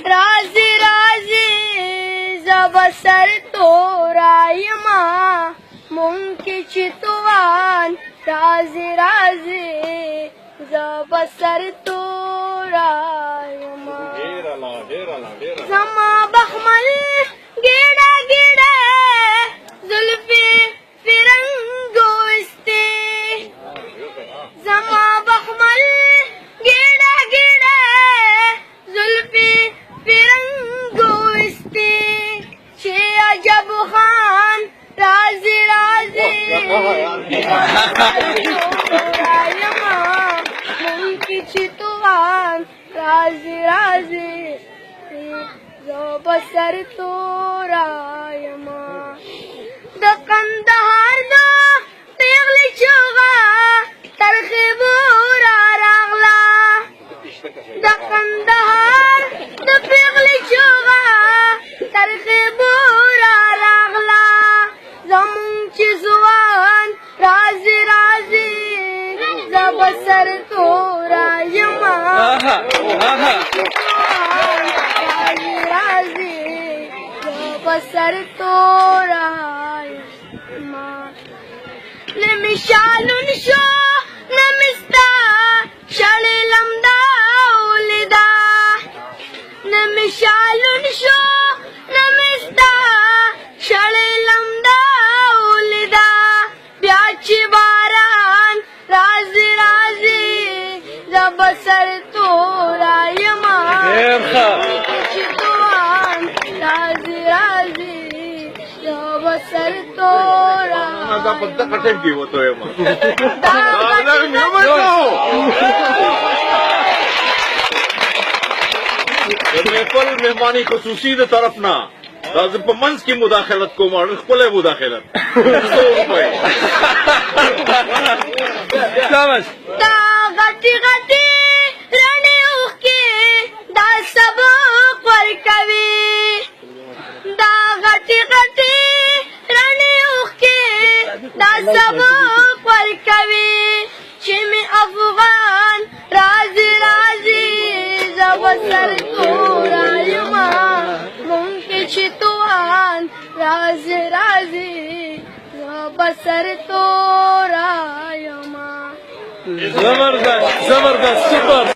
رازی رازی زب سر تو رایما مونکی چی توان رازی رازی زب سر تو رایما زما بخمل گیڑا گیڑا زلفی فرنگوستی زما بخمل گیڑا گیڑا زلفی فرنگوستی چه عجب خان رازی رازی مونکی چی توان رازی رازی زو بسر تو رایما د قندهار دا پیغلی چوغا ترخی بورا راغلا د قندهار دا پیغلی چوغا ترخی بورا راغلا زمون چی زوان رازی رازی زب سر تو رایما بسر تو رایما لمشالون شو نمستا شلی لمدا ولدا نمشالون شو نمستا شلی لمدا ولدا بیاچی باران رازی رازی زب سر تو رایما رازی رازی زب سر تو دا په دغه ټیم کې وته یم دا خپل مهمانی خصوصي د طرف نه دا زه په منځ کې مداخلت کوم او خپله مداخلت دا غټي غټي رڼې اوښکې دا سبق ورکوي دا غټي غټي رڼې اوښکې دا سبق ورکوي چې مې افغان رازي رازي زب سر تو رایما مونکی چې توان رازي رازي زب سر تو رایما زبردست زبردست سپر